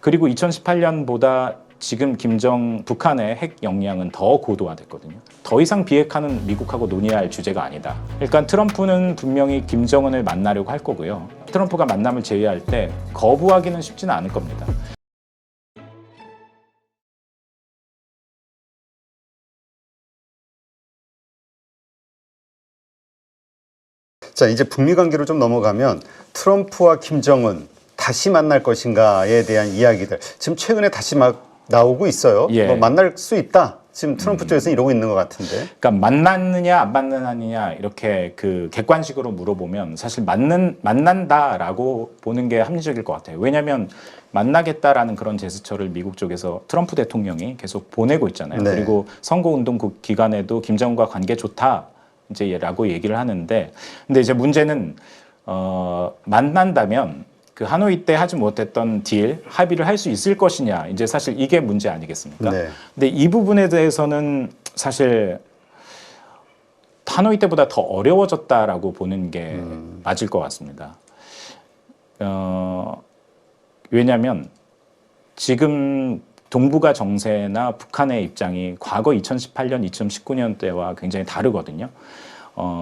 그리고 2018년보다 지금 북한의 핵 역량은 더 고도화됐거든요. 더 이상 비핵화는 미국하고 논의할 주제가 아니다. 그러니까 트럼프는 분명히 김정은을 만나려고 할 거고요. 트럼프가 만남을 제의할 때 거부하기는 쉽지는 않을 겁니다. 자, 이제 북미 관계로 좀 넘어가면 트럼프와 김정은 다시 만날 것인가에 대한 이야기들 지금 최근에 다시 막 나오고 있어요. 예. 뭐 만날 수 있다. 지금 트럼프 쪽에서는 이러고 있는 것 같은데. 그러니까 만났느냐 안 만나느냐 이렇게 그 객관식으로 물어보면 사실 만난다라고 보는 게 합리적일 것 같아요. 왜냐하면 만나겠다라는 그런 제스처를 미국 쪽에서 트럼프 대통령이 계속 보내고 있잖아요. 네. 그리고 선거운동 기간에도 김정은과 관계 좋다 이제라고 얘기를 하는데, 근데 이제 문제는 만난다면 그 하노이 때 하지 못했던 딜 합의를 할 수 있을 것이냐, 이제 사실 이게 문제 아니겠습니까? 네. 근데 이 부분에 대해서는 사실 하노이 때보다 더 어려워졌다라고 보는 게 맞을 것 같습니다. 왜냐하면 지금 동북아 정세나 북한의 입장이 과거 2018년, 2019년 때와 굉장히 다르거든요.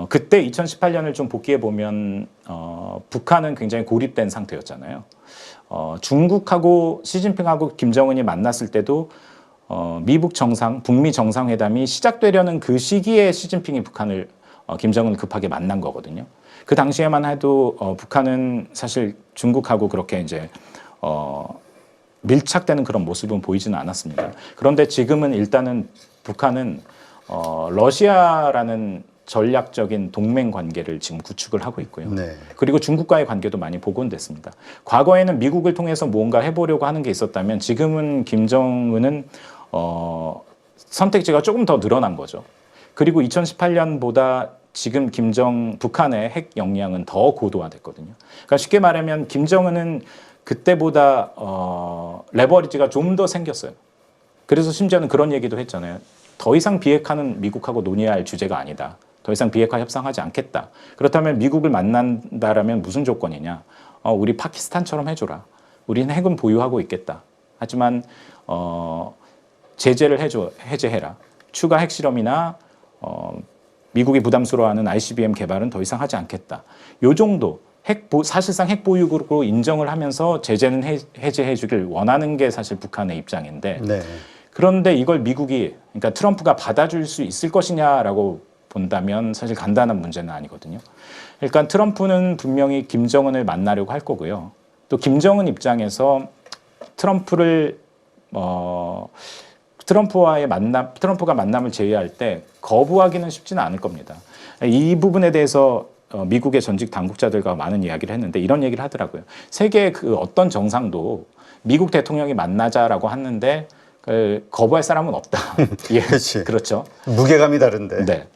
그때 2018년을 좀 복기해 보면 북한은 굉장히 고립된 상태였잖아요. 중국하고 시진핑하고 김정은이 만났을 때도 미북 정상, 북미 정상회담이 시작되려는 그 시기에 시진핑이 김정은을 급하게 만난 거거든요. 그 당시에만 해도 북한은 사실 중국하고 그렇게 이제 밀착되는 그런 모습은 보이지는 않았습니다. 그런데 지금은 일단은 북한은 러시아라는 전략적인 동맹 관계를 지금 구축을 하고 있고요. 네. 그리고 중국과의 관계도 많이 복원됐습니다. 과거에는 미국을 통해서 무언가 해보려고 하는 게 있었다면 지금은 김정은은 선택지가 조금 더 늘어난 거죠. 그리고 2018년보다 지금 북한의 핵 역량은 더 고도화됐거든요. 그러니까 쉽게 말하면 김정은은 그때보다 레버리지가 좀 더 생겼어요. 그래서 심지어는 그런 얘기도 했잖아요. 더 이상 비핵화는 미국하고 논의할 주제가 아니다. 더 이상 비핵화 협상하지 않겠다. 그렇다면 미국을 만난다라면 무슨 조건이냐? 우리 파키스탄처럼 해줘라. 우리는 핵은 보유하고 있겠다. 하지만 제재를 해제해라. 추가 핵실험이나 미국이 부담스러워하는 ICBM 개발은 더 이상 하지 않겠다. 요 정도. 사실상 핵 보유국으로 인정을 하면서 제재는 해제해 주길 원하는 게 사실 북한의 입장인데, 네. 그런데 이걸 그러니까 트럼프가 받아줄 수 있을 것이냐라고 본다면 사실 간단한 문제는 아니거든요. 그러니까 트럼프는 분명히 김정은을 만나려고 할 거고요. 또 김정은 입장에서 트럼프가 만남을 제의할 때 거부하기는 쉽지는 않을 겁니다. 이 부분에 대해서 미국의 전직 당국자들과 많은 이야기를 했는데 이런 얘기를 하더라고요. 세계의 그 어떤 정상도 미국 대통령이 만나자라고 하는데 거부할 사람은 없다. 예, 그렇지. 그렇죠. 무게감이 다른데. 네.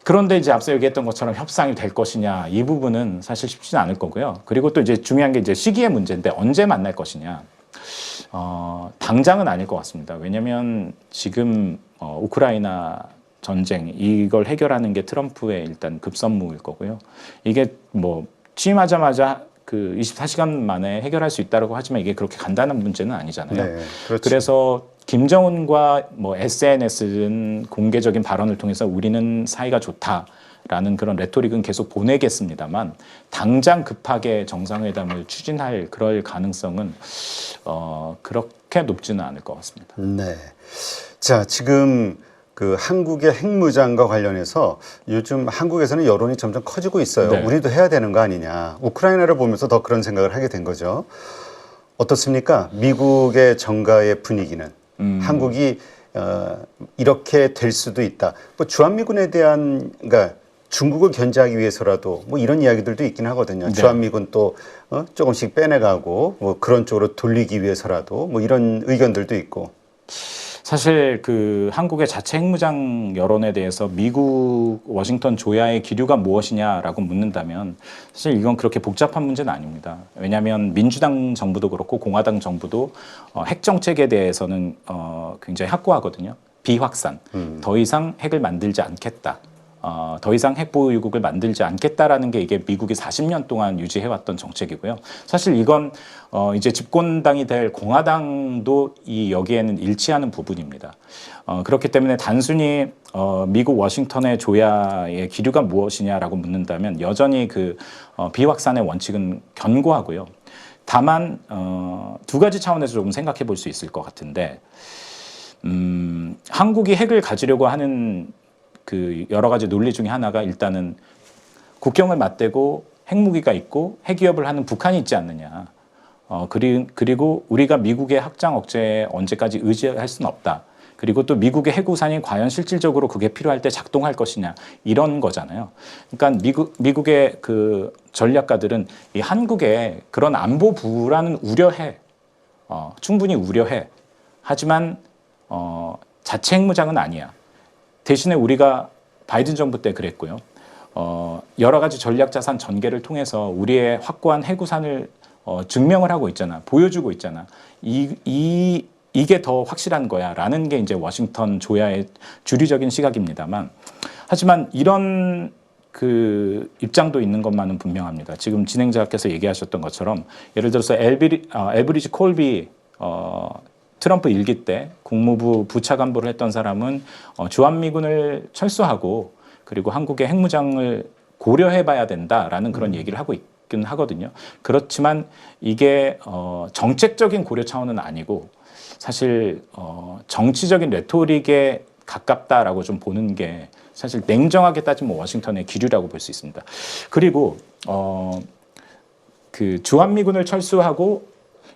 그런데 이제 앞서 얘기했던 것처럼 협상이 될 것이냐, 이 부분은 사실 쉽지는 않을 거고요. 그리고 또 이제 중요한 게 이제 시기의 문제인데 언제 만날 것이냐. 당장은 아닐 것 같습니다. 왜냐하면 지금 우크라이나 전쟁 이걸 해결하는 게 트럼프의 일단 급선무일 거고요. 이게 뭐 취임하자마자 그 24시간 만에 해결할 수 있다고 하지만 이게 그렇게 간단한 문제는 아니잖아요. 네, 그렇죠. 그래서 김정은과 뭐 SNS는 공개적인 발언을 통해서 우리는 사이가 좋다라는 그런 레토릭은 계속 보내겠습니다만 당장 급하게 정상회담을 그럴 가능성은 그렇게 높지는 않을 것 같습니다. 네. 자, 지금 그 한국의 핵무장과 관련해서 요즘 한국에서는 여론이 점점 커지고 있어요. 네. 우리도 해야 되는 거 아니냐. 우크라이나를 보면서 더 그런 생각을 하게 된 거죠. 어떻습니까? 미국의 정가의 분위기는 한국이 이렇게 될 수도 있다. 뭐 주한미군에 대한 그러니까 중국을 견제하기 위해서라도 뭐 이런 이야기들도 있긴 하거든요. 네. 주한미군 또 조금씩 빼내가고 뭐 그런 쪽으로 돌리기 위해서라도 뭐 이런 의견들도 있고. 사실 그 한국의 자체 핵무장 여론에 대해서 미국 워싱턴 조야의 기류가 무엇이냐라고 묻는다면 사실 이건 그렇게 복잡한 문제는 아닙니다. 왜냐하면 민주당 정부도 그렇고 공화당 정부도 핵 정책에 대해서는 굉장히 확고하거든요. 비확산, 더 이상 핵을 만들지 않겠다. 더 이상 핵보유국을 만들지 않겠다라는 게 이게 미국이 40년 동안 유지해왔던 정책이고요. 사실 이건 이제 집권당이 될 공화당도 이 여기에는 일치하는 부분입니다. 그렇기 때문에 단순히 미국 워싱턴의 조야의 기류가 무엇이냐라고 묻는다면 여전히 그 비확산의 원칙은 견고하고요. 다만 두 가지 차원에서 조금 생각해 볼 수 있을 것 같은데 한국이 핵을 가지려고 하는 그 여러 가지 논리 중에 하나가 일단은 국경을 맞대고 핵무기가 있고 핵위협을 하는 북한이 있지 않느냐. 그리고 우리가 미국의 확장 억제에 언제까지 의지할 수는 없다. 그리고 또 미국의 핵우산이 과연 실질적으로 그게 필요할 때 작동할 것이냐 이런 거잖아요. 그러니까 미국의 그 전략가들은 이 한국의 그런 안보 불안은 우려해. 충분히 우려해. 하지만 자체 핵무장은 아니야. 대신에 우리가 바이든 정부 때 그랬고요. 여러 가지 전략 자산 전개를 통해서 우리의 확고한 핵우산을 증명을 하고 있잖아. 보여주고 있잖아. 이게 더 확실한 거야라는 게 이제 워싱턴 조야의 주류적인 시각입니다만, 하지만 이런 그 입장도 있는 것만은 분명합니다. 지금 진행자께서 얘기하셨던 것처럼 예를 들어서 엘브리지 콜비 트럼프 일기 때 국무부 부차관보를 했던 사람은 주한미군을 철수하고 그리고 한국의 핵무장을 고려해봐야 된다라는 그런 얘기를 하고 있긴 하거든요. 그렇지만 이게 정책적인 고려 차원은 아니고 사실 정치적인 레토릭에 가깝다라고 좀 보는 게 사실 냉정하게 따지면 워싱턴의 기류라고 볼 수 있습니다. 그리고 그 주한미군을 철수하고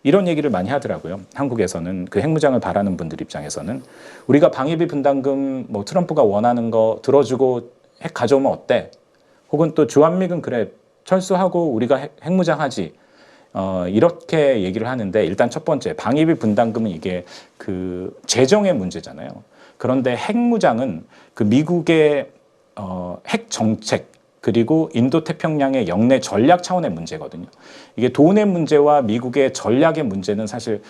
이런 얘기를 많이 하더라고요. 한국에서는 그 핵무장을 바라는 분들 입장에서는 우리가 방위비 분담금 뭐 트럼프가 원하는 거 들어주고 핵 가져오면 어때? 혹은 또 주한미군 그래 철수하고 우리가 핵무장하지. 이렇게 얘기를 하는데 일단 첫 번째 방위비 분담금은 이게 그 재정의 문제잖아요. 그런데 핵무장은 그 미국의 핵 정책 그리고 인도태평양의 영내 전략 차원의 문제거든요. 이게 돈의 문제와 미국의 전략의 문제는 사실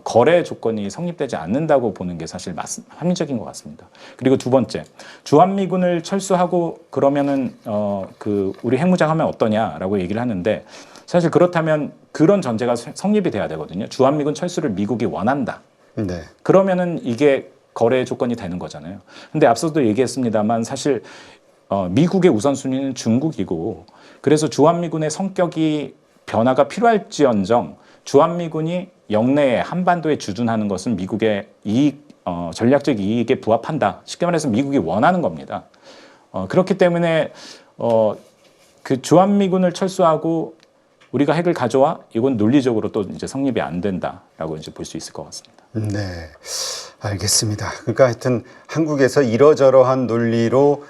거래 조건이 성립되지 않는다고 보는 게 사실 합리적인 것 같습니다. 그리고 두 번째, 주한미군을 철수하고 그러면은 그 우리 핵무장하면 어떠냐라고 얘기를 하는데 사실 그렇다면 그런 전제가 성립이 돼야 되거든요. 주한미군 철수를 미국이 원한다. 네. 그러면은 이게 거래 조건이 되는 거잖아요. 근데 앞서도 얘기했습니다만 사실 미국의 우선순위는 중국이고 그래서 주한미군의 성격이 변화가 필요할지언정 주한미군이 영내에 한반도에 주둔하는 것은 미국의 전략적 이익에 부합한다. 쉽게 말해서 미국이 원하는 겁니다. 그렇기 때문에 그 주한미군을 철수하고 우리가 핵을 가져와 이건 논리적으로 또 이제 성립이 안 된다라고 이제 볼 수 있을 것 같습니다. 네, 알겠습니다. 그러니까 하여튼 한국에서 이러저러한 논리로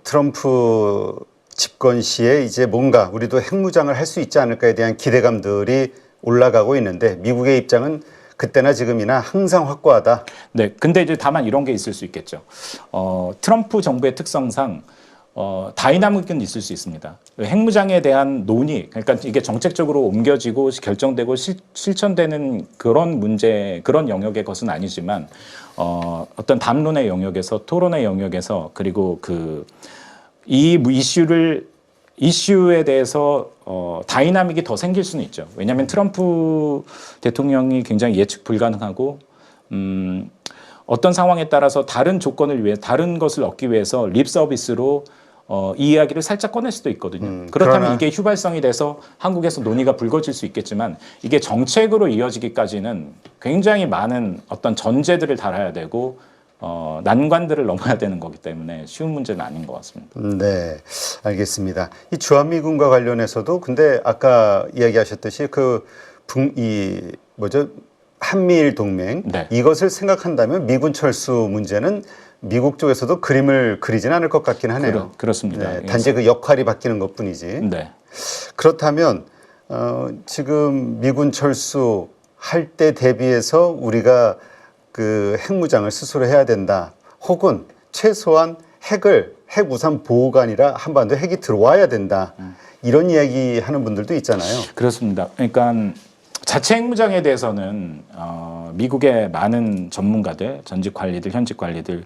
트럼프 집권 시에 이제 뭔가 우리도 핵무장을 할 수 있지 않을까에 대한 기대감들이 올라가고 있는데 미국의 입장은 그때나 지금이나 항상 확고하다. 네, 근데 이제 다만 이런 게 있을 수 있겠죠. 트럼프 정부의 특성상 다이나믹은 있을 수 있습니다. 핵무장에 대한 논의, 그러니까 이게 정책적으로 옮겨지고 결정되고 실천되는 그런 문제, 그런 영역의 것은 아니지만 어떤 담론의 영역에서, 토론의 영역에서, 그리고 이 이슈에 대해서 다이나믹이 더 생길 수는 있죠. 왜냐하면 트럼프 대통령이 굉장히 예측 불가능하고 어떤 상황에 따라서 다른 조건을 위해 다른 것을 얻기 위해서 립 서비스로 이 이야기를 살짝 꺼낼 수도 있거든요. 그렇다면 이게 휘발성이 돼서 한국에서 논의가 불거질 수 있겠지만 이게 정책으로 이어지기까지는 굉장히 많은 어떤 전제들을 달아야 되고 난관들을 넘어야 되는 거기 때문에 쉬운 문제는 아닌 것 같습니다. 네, 알겠습니다. 이 주한미군과 관련해서도 근데 아까 이야기하셨듯이 한미일 동맹 네. 이것을 생각한다면 미군 철수 문제는 미국 쪽에서도 그림을 그리진 않을 것 같긴 하네요. 그렇습니다. 네, 단지 그 역할이 바뀌는 것뿐이지. 네. 그렇다면 지금 미군 철수할 때 대비해서 우리가 그 핵무장을 스스로 해야 된다. 혹은 최소한 핵 우산 보호가 아니라 한반도에 핵이 들어와야 된다. 이런 이야기 하는 분들도 있잖아요. 그렇습니다. 그러니까 자체 핵무장에 대해서는 미국의 많은 전문가들, 전직 관리들, 현직 관리들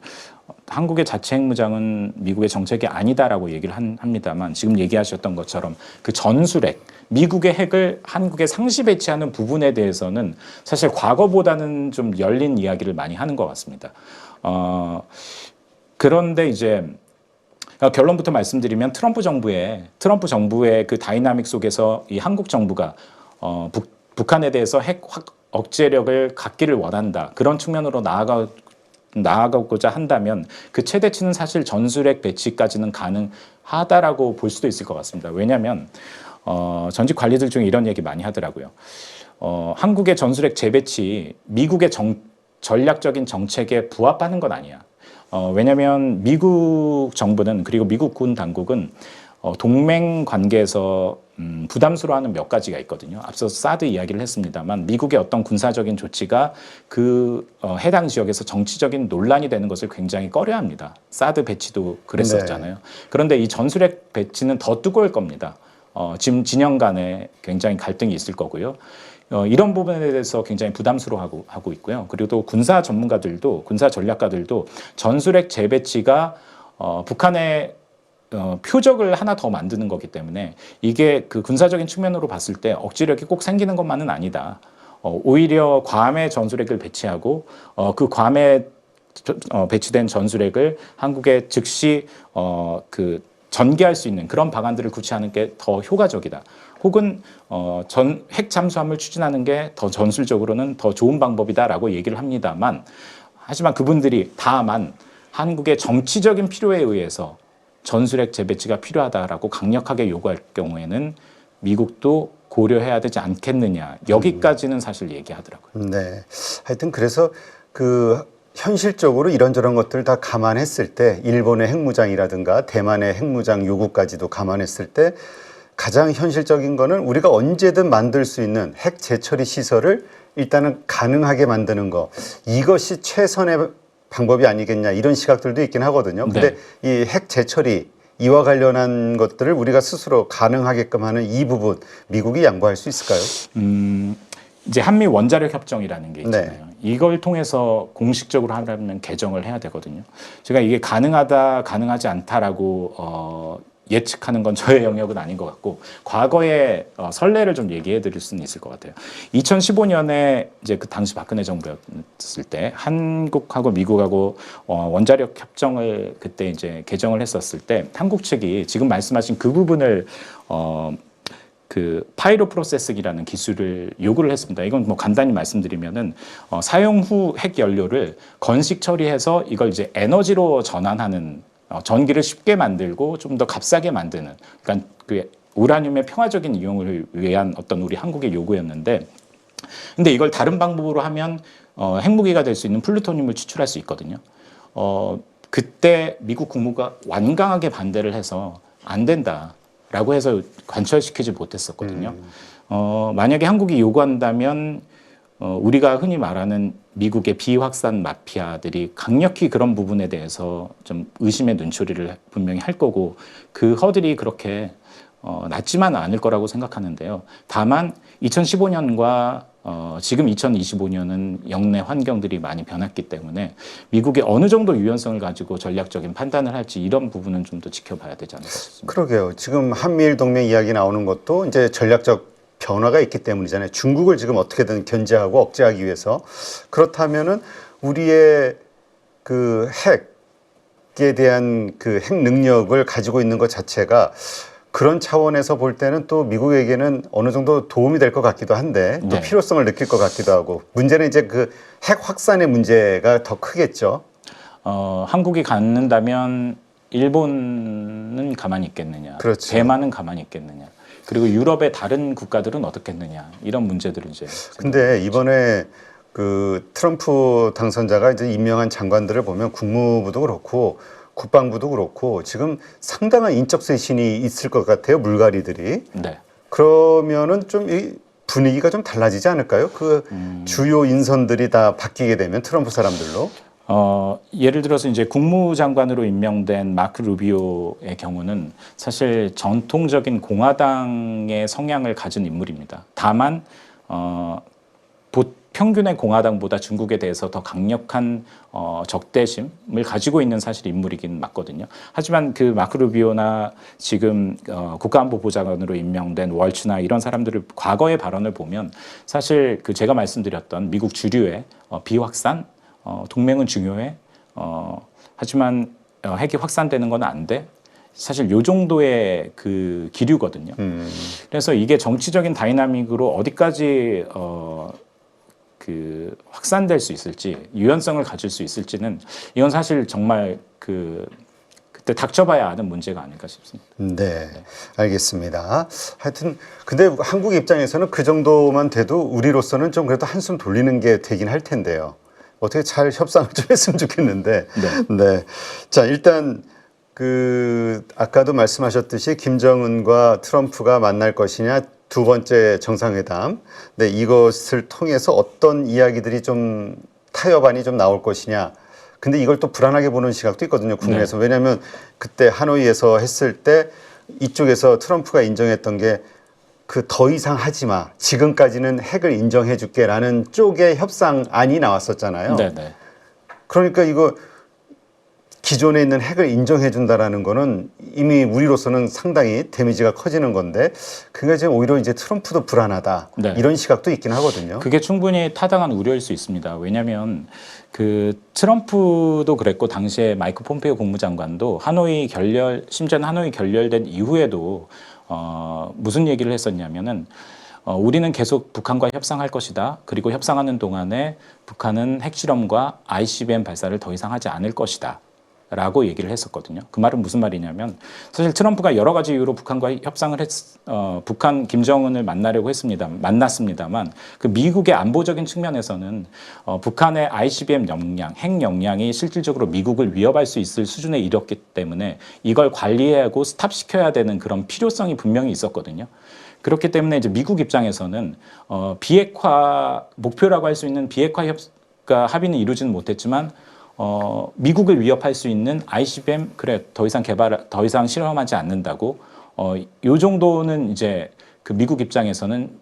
한국의 자체 핵무장은 미국의 정책이 아니다라고 얘기를 합니다만 지금 얘기하셨던 것처럼 그 전술핵, 미국의 핵을 한국에 상시 배치하는 부분에 대해서는 사실 과거보다는 좀 열린 이야기를 많이 하는 것 같습니다. 그런데 이제 결론부터 말씀드리면 트럼프 정부의 그 다이나믹 속에서 이 한국 정부가 북한에 대해서 핵 억제력을 갖기를 원한다. 그런 측면으로 나아가고자 한다면 그 최대치는 사실 전술핵 배치까지는 가능하다라고 볼 수도 있을 것 같습니다. 왜냐하면 전직 관리들 중에 이런 얘기 많이 하더라고요. 한국의 전술핵 재배치 미국의 전략적인 정책에 부합하는 건 아니야. 왜냐하면 미국 정부는 그리고 미국 군 당국은 동맹 관계에서 부담스러워하는 몇 가지가 있거든요. 앞서 사드 이야기를 했습니다만 미국의 어떤 군사적인 조치가 그 해당 지역에서 정치적인 논란이 되는 것을 굉장히 꺼려합니다. 사드 배치도 그랬었잖아요. 네. 그런데 이 전술핵 배치는 더 뜨거울 겁니다. 지금 진영 간에 굉장히 갈등이 있을 거고요. 이런 부분에 대해서 굉장히 부담스러워하고 있고요. 그리고 또 군사 전략가들도 전술핵 재배치가 북한의 표적을 하나 더 만드는 거기 때문에 이게 그 군사적인 측면으로 봤을 때 억지력이 꼭 생기는 것만은 아니다. 오히려 괌에 전술핵을 배치하고 그 괌에 배치된 전술핵을 한국에 즉시 그 전개할 수 있는 그런 방안들을 구체하는 게 더 효과적이다. 혹은 핵 잠수함을 추진하는 게 더 전술적으로는 더 좋은 방법이다라고 얘기를 합니다만 하지만 그분들이 다만 한국의 정치적인 필요에 의해서 전술핵 재배치가 필요하다라고 강력하게 요구할 경우에는 미국도 고려해야 되지 않겠느냐. 여기까지는 사실 얘기하더라고요. 네. 하여튼 그래서 그 현실적으로 이런저런 것들 다 감안했을 때 일본의 핵무장이라든가 대만의 핵무장 요구까지도 감안했을 때 가장 현실적인 거는 우리가 언제든 만들 수 있는 핵 재처리 시설을 일단은 가능하게 만드는 거. 이것이 최선의 방법이 아니겠냐 이런 시각들도 있긴 하거든요. 근데 네. 이 핵 재처리 이와 관련한 것들을 우리가 스스로 가능하게끔 하는 이 부분 미국이 양보할 수 있을까요? 이제 한미 원자력 협정이라는 게 있잖아요. 네. 이걸 통해서 공식적으로 하려면 개정을 해야 되거든요. 제가 이게 가능하다, 가능하지 않다라고 예측하는 건 저의 영역은 아닌 것 같고 과거의 선례를 좀 얘기해 드릴 수는 있을 것 같아요. 2015년에 이제 그 당시 박근혜 정부였을 때 한국하고 미국하고 원자력 협정을 그때 이제 개정을 했었을 때 한국 측이 지금 말씀하신 그 부분을 그 파이로 프로세싱이라는 기술을 요구를 했습니다. 이건 뭐 간단히 말씀드리면은 사용 후 핵 연료를 건식 처리해서 이걸 이제 에너지로 전환하는 전기를 쉽게 만들고 좀 더 값싸게 만드는 그러니까 그 우라늄의 평화적인 이용을 위한 어떤 우리 한국의 요구였는데 근데 이걸 다른 방법으로 하면 핵무기가 될 수 있는 플루토늄을 추출할 수 있거든요. 그때 미국 국무가 완강하게 반대를 해서 안 된다라고 해서 관철시키지 못했었거든요. 만약에 한국이 요구한다면 우리가 흔히 말하는 미국의 비확산 마피아들이 강력히 그런 부분에 대해서 좀 의심의 눈초리를 분명히 할 거고 그 허들이 그렇게 낮지만은 않을 거라고 생각하는데요. 다만 2015년과 지금 2025년은 영내 환경들이 많이 변했기 때문에 미국이 어느 정도 유연성을 가지고 전략적인 판단을 할지 이런 부분은 좀 더 지켜봐야 되지 않을까 싶습니다. 그러게요. 지금 한미일 동맹 이야기 나오는 것도 이제 전략적 변화가 있기 때문이잖아요. 중국을 지금 어떻게든 견제하고 억제하기 위해서. 그렇다면은 우리의 그 핵에 대한 그 핵 능력을 가지고 있는 것 자체가 그런 차원에서 볼 때는 또 미국에게는 어느 정도 도움이 될 것 같기도 한데 또 필요성을 느낄 것 같기도 하고 문제는 이제 그 핵 확산의 문제가 더 크겠죠. 한국이 갖는다면 일본은 가만히 있겠느냐, 그렇죠. 대만은 가만히 있겠느냐. 그리고 유럽의 다른 국가들은 어떻겠느냐 이런 문제들을 이제. 근데 이번에 그 트럼프 당선자가 이제 임명한 장관들을 보면 국무부도 그렇고 국방부도 그렇고 지금 상당한 인적 쇄신이 있을 것 같아요. 물갈이들이. 네. 그러면은 좀 이 분위기가 좀 달라지지 않을까요? 그 주요 인선들이 다 바뀌게 되면 트럼프 사람들로. 예를 들어서 이제 국무장관으로 임명된 마크 루비오의 경우는 사실 전통적인 공화당의 성향을 가진 인물입니다. 다만 평균의 공화당보다 중국에 대해서 더 강력한 적대심을 가지고 있는 사실 인물이긴 맞거든요. 하지만 그 마크 루비오나 지금 국가안보보좌관으로 임명된 월츠나 이런 사람들을 과거의 발언을 보면 사실 그 제가 말씀드렸던 미국 주류의 비확산, 동맹은 중요해. 하지만 핵이 확산되는 건 안 돼. 사실 요 정도의 그 기류거든요. 그래서 이게 정치적인 다이나믹으로 어디까지 그 확산될 수 있을지, 유연성을 가질 수 있을지는 이건 사실 정말 그때 닥쳐봐야 아는 문제가 아닐까 싶습니다. 네, 알겠습니다. 하여튼 근데 한국 입장에서는 그 정도만 돼도 우리로서는 좀 그래도 한숨 돌리는 게 되긴 할 텐데요. 어떻게 잘 협상을 좀 했으면 좋겠는데. 네. 자, 일단 아까도 말씀하셨듯이 김정은과 트럼프가 만날 것이냐, 두 번째 정상회담. 네, 이것을 통해서 어떤 이야기들이 좀 타협안이 좀 나올 것이냐. 근데 이걸 또 불안하게 보는 시각도 있거든요, 국내에서. 왜냐하면 그때 하노이에서 했을 때 이쪽에서 트럼프가 인정했던 게 더 이상 하지 마. 지금까지는 핵을 인정해 줄게라는 쪽의 협상안이 나왔었잖아요. 네네. 그러니까 이거 기존에 있는 핵을 인정해 준다라는 거는 이미 우리로서는 상당히 데미지가 커지는 건데 그게 지금 오히려 이제 트럼프도 불안하다. 네. 이런 시각도 있긴 하거든요. 그게 충분히 타당한 우려일 수 있습니다. 왜냐하면 그 트럼프도 그랬고 당시에 마이크 폼페이오 국무장관도 심지어는 하노이 결렬된 이후에도 무슨 얘기를 했었냐면은 우리는 계속 북한과 협상할 것이다. 그리고 협상하는 동안에 북한은 핵실험과 ICBM 발사를 더 이상 하지 않을 것이다. 라고 얘기를 했었거든요. 그 말은 무슨 말이냐면 사실 트럼프가 여러 가지 이유로 북한과 협상을 북한 김정은을 만났습니다만 그 미국의 안보적인 측면에서는 북한의 ICBM 역량, 핵 역량이 실질적으로 미국을 위협할 수 있을 수준에 이뤘기 때문에 이걸 관리하고 스탑시켜야 되는 그런 필요성이 분명히 있었거든요. 그렇기 때문에 이제 미국 입장에서는 비핵화 목표라고 할 수 있는 비핵화 합의는 이루지는 못했지만 미국을 위협할 수 있는 ICBM 더 이상 실험하지 않는다고 요 정도는 이제 그 미국 입장에서는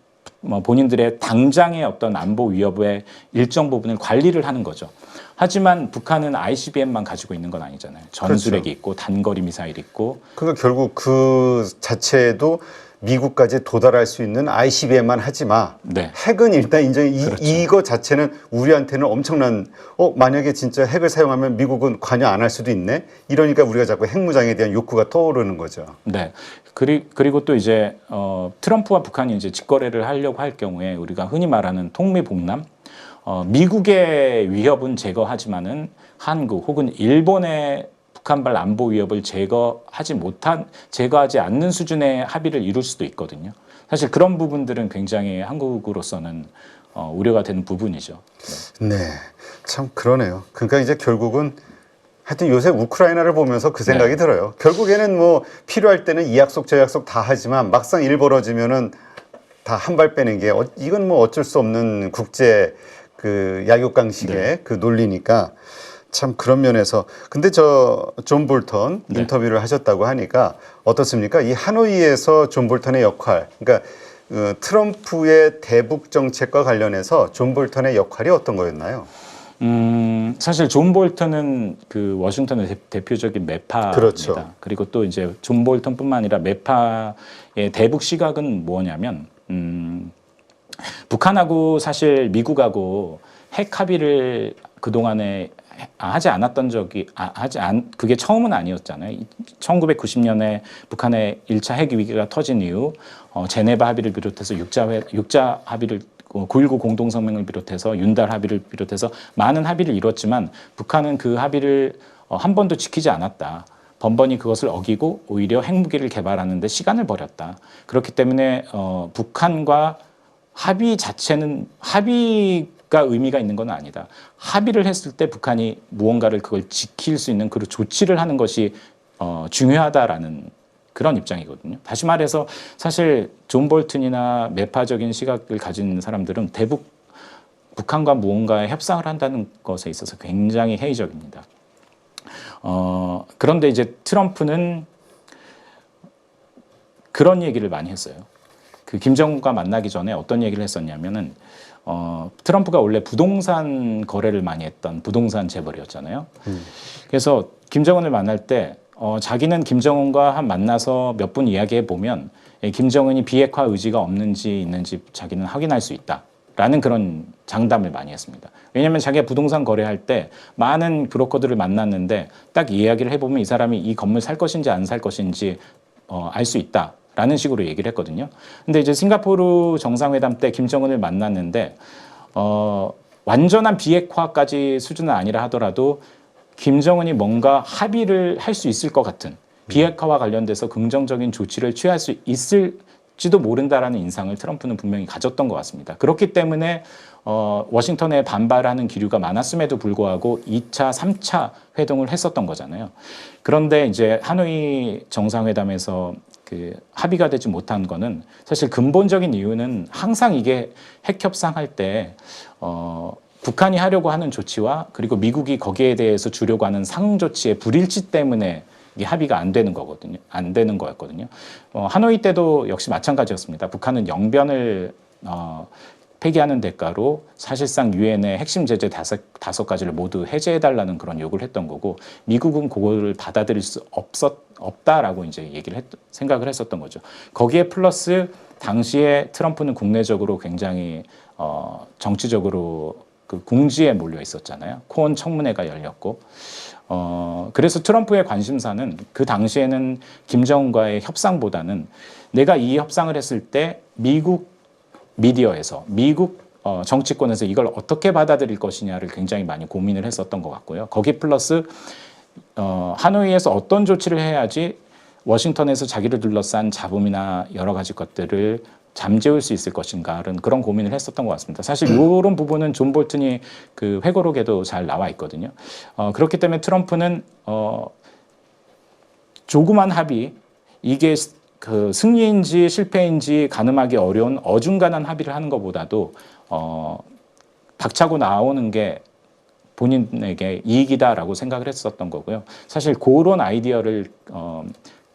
본인들의 당장의 어떤 안보 위협의 일정 부분을 관리를 하는 거죠. 하지만 북한은 ICBM만 가지고 있는 건 아니잖아요. 전술핵이 있고 단거리 미사일이 있고. 그러니까 결국 그 자체도 미국까지 도달할 수 있는 ICBM만 하지 마. 네. 핵은 일단 그렇죠. 이거 자체는 우리한테는 엄청난 만약에 진짜 핵을 사용하면 미국은 관여 안 할 수도 있네. 이러니까 우리가 자꾸 핵무장에 대한 욕구가 떠오르는 거죠. 네. 그리고 또 이제 트럼프와 북한이 이제 직거래를 하려고 할 경우에 우리가 흔히 말하는 통미봉남 미국의 위협은 제거하지만은 한국 혹은 일본의 북한발 안보 위협을 제거하지 않는 수준의 합의를 이룰 수도 있거든요. 사실 그런 부분들은 굉장히 한국으로서는 우려가 되는 부분이죠. 네, 참 그러네요. 그러니까 이제 결국은 하여튼 요새 우크라이나를 보면서 그 생각이 들어요. 결국에는 뭐 필요할 때는 이 약속 저 약속 다 하지만 막상 일 벌어지면은 다 한 발 빼는 게 이건 뭐 어쩔 수 없는 국제 그 약육강식의 그 논리니까. 참 그런 면에서 근데 존 볼턴 인터뷰를 하셨다고 하니까 어떻습니까? 이 하노이에서 존 볼턴의 역할, 그러니까 트럼프의 대북 정책과 관련해서 존 볼턴의 역할이 어떤 거였나요? 사실 존 볼턴은 그 워싱턴의 대표적인 매파입니다. 그렇죠. 그리고 또 이제 존 볼턴뿐만 아니라 매파의 대북 시각은 뭐냐면 북한하고 사실 미국하고 핵 합의를 그동안에 하지 않았던 적이 그게 처음은 아니었잖아요. 1990년에 북한의 1차 핵 위기가 터진 이후 제네바 합의를 비롯해서 육자 합의를 9.19 공동성명을 비롯해서 윤달 합의를 비롯해서 많은 합의를 이뤘지만 북한은 그 합의를 한 번도 지키지 않았다. 번번이 그것을 어기고 오히려 핵무기를 개발하는 데 시간을 버렸다. 그렇기 때문에 북한과 합의 자체는 합의가 의미가 있는 건 아니다. 합의를 했을 때 북한이 무언가를 그걸 지킬 수 있는 그 조치를 하는 것이 중요하다라는 그런 입장이거든요. 다시 말해서 사실 존 볼튼이나 매파적인 시각을 가진 사람들은 북한과 무언가의 협상을 한다는 것에 있어서 굉장히 회의적입니다. 그런데 이제 트럼프는 그런 얘기를 많이 했어요. 그 김정은과 만나기 전에 어떤 얘기를 했었냐면은 트럼프가 원래 부동산 거래를 많이 했던 부동산 재벌이었잖아요. 그래서 김정은을 만날 때 자기는 김정은과 만나서 몇 분 이야기해 보면 김정은이 비핵화 의지가 없는지 있는지 자기는 확인할 수 있다라는 그런 장담을 많이 했습니다. 왜냐하면 자기가 부동산 거래할 때 많은 브로커들을 만났는데 딱 이야기를 해보면 이 사람이 이 건물 살 것인지 안 살 것인지 알 수 있다라는 식으로 얘기를 했거든요. 근데 이제 싱가포르 정상회담 때 김정은을 만났는데 완전한 비핵화까지 수준은 아니라 하더라도 김정은이 뭔가 합의를 할 수 있을 것 같은 비핵화와 관련돼서 긍정적인 조치를 취할 수 있을지도 모른다라는 인상을 트럼프는 분명히 가졌던 것 같습니다. 그렇기 때문에 워싱턴에 반발하는 기류가 많았음에도 불구하고 2차, 3차 회동을 했었던 거잖아요. 그런데 이제 하노이 정상회담에서 그 합의가 되지 못한 거는 사실 근본적인 이유는 항상 이게 핵 협상할 때 북한이 하려고 하는 조치와 그리고 미국이 거기에 대해서 주려고 하는 상응 조치의 불일치 때문에 이게 합의가 안 되는 거거든요. 안 되는 거였거든요. 하노이 때도 역시 마찬가지였습니다. 북한은 영변을 폐기하는 대가로 사실상 유엔의 핵심 제재 다섯 가지를 모두 해제해달라는 그런 요구를 했던 거고 미국은 그거를 받아들일 수 없다라고 이제 생각을 했었던 거죠. 거기에 플러스 당시에 트럼프는 국내적으로 굉장히 정치적으로 그 궁지에 몰려 있었잖아요. 코온 청문회가 열렸고, 그래서 트럼프의 관심사는 그 당시에는 김정은과의 협상보다는 내가 이 협상을 했을 때 미국 미디어에서 미국 정치권에서 이걸 어떻게 받아들일 것이냐를 굉장히 많이 고민을 했었던 것 같고요. 거기 플러스 하노이에서 어떤 조치를 해야지 워싱턴에서 자기를 둘러싼 잡음이나 여러 가지 것들을 잠재울 수 있을 것인가는 그런 고민을 했었던 것 같습니다. 사실 이런 부분은 존 볼튼이 그 회고록에도 잘 나와 있거든요. 그렇기 때문에 트럼프는 조그만 합의, 이게 그 승리인지 실패인지 가늠하기 어려운 어중간한 합의를 하는 것보다도 박차고 나오는 게 본인에게 이익이다라고 생각을 했었던 거고요. 사실 그런 아이디어를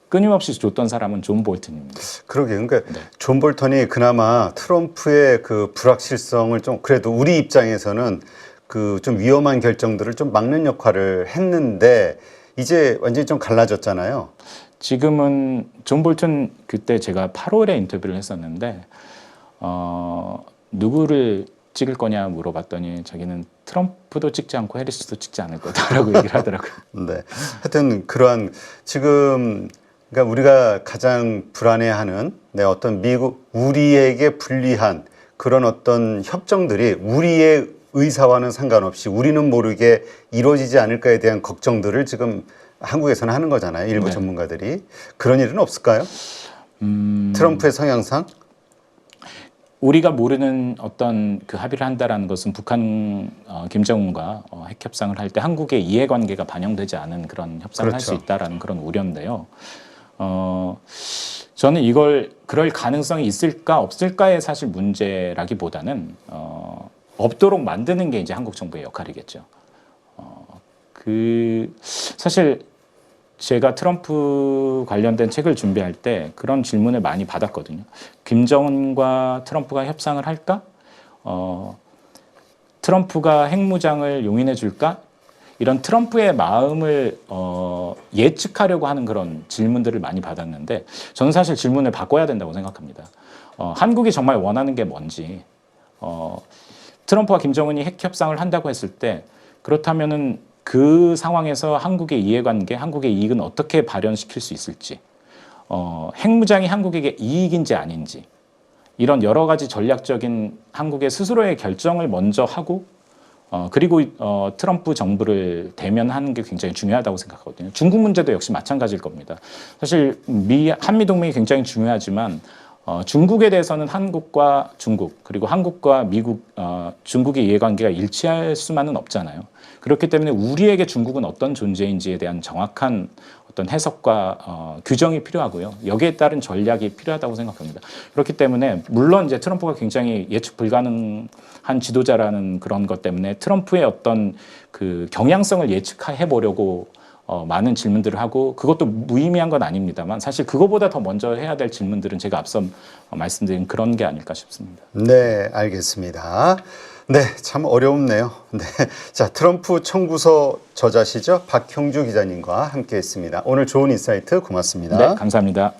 끊임없이 줬던 사람은 존 볼튼입니다. 그러게, 그러니까 존 볼턴이 그나마 트럼프의 그 불확실성을 좀 그래도 우리 입장에서는 그 좀 위험한 결정들을 좀 막는 역할을 했는데 이제 완전히 좀 갈라졌잖아요. 지금은 존 볼튼 그때 제가 8월에 인터뷰를 했었는데 누구를 찍을 거냐 물어봤더니 자기는 트럼프도 찍지 않고 해리스도 찍지 않을 거다라고 얘기를 하더라고요. 네, 하여튼 그러한 지금 그러니까 우리가 가장 불안해하는 어떤 우리에게 불리한 그런 어떤 협정들이 우리의 의사와는 상관없이 우리는 모르게 이루어지지 않을까에 대한 걱정들을 지금 한국에서는 하는 거잖아요. 일부 네. 전문가들이. 그런 일은 없을까요? 트럼프의 성향상? 우리가 모르는 어떤 그 합의를 한다라는 것은 북한 김정은과 핵 협상을 할 때 한국의 이해관계가 반영되지 않은 그런 협상을 할 수 그렇죠. 있다라는 그런 우려인데요. 저는 그럴 가능성이 있을까 없을까의 사실 문제라기보다는 없도록 만드는 게 이제 한국 정부의 역할이겠죠. 사실 제가 트럼프 관련된 책을 준비할 때 그런 질문을 많이 받았거든요. 김정은과 트럼프가 협상을 할까? 트럼프가 핵무장을 용인해 줄까? 이런 트럼프의 마음을 예측하려고 하는 그런 질문들을 많이 받았는데 저는 사실 질문을 바꿔야 된다고 생각합니다. 한국이 정말 원하는 게 뭔지, 트럼프와 김정은이 핵 협상을 한다고 했을 때 그렇다면은 그 상황에서 한국의 이해관계, 한국의 이익은 어떻게 발현시킬 수 있을지, 핵무장이 한국에게 이익인지 아닌지, 이런 여러 가지 전략적인 한국의 스스로의 결정을 먼저 하고, 그리고 트럼프 정부를 대면하는 게 굉장히 중요하다고 생각하거든요. 중국 문제도 역시 마찬가지일 겁니다. 사실 한미 동맹이 굉장히 중요하지만 중국에 대해서는 한국과 중국, 그리고 한국과 미국, 중국의 이해관계가 일치할 수만은 없잖아요. 그렇기 때문에 우리에게 중국은 어떤 존재인지에 대한 정확한 어떤 해석과 규정이 필요하고요. 여기에 따른 전략이 필요하다고 생각합니다. 그렇기 때문에 물론 이제 트럼프가 굉장히 예측 불가능한 지도자라는 그런 것 때문에 트럼프의 어떤 그 경향성을 예측해 보려고 많은 질문들을 하고 그것도 무의미한 건 아닙니다만 사실 그거보다 더 먼저 해야 될 질문들은 제가 앞서 말씀드린 그런 게 아닐까 싶습니다. 네, 알겠습니다. 네, 참 어렵네요. 네, 자, 트럼프 청구서 저자시죠? 박형주 기자님과 함께했습니다. 오늘 좋은 인사이트 고맙습니다. 네, 감사합니다.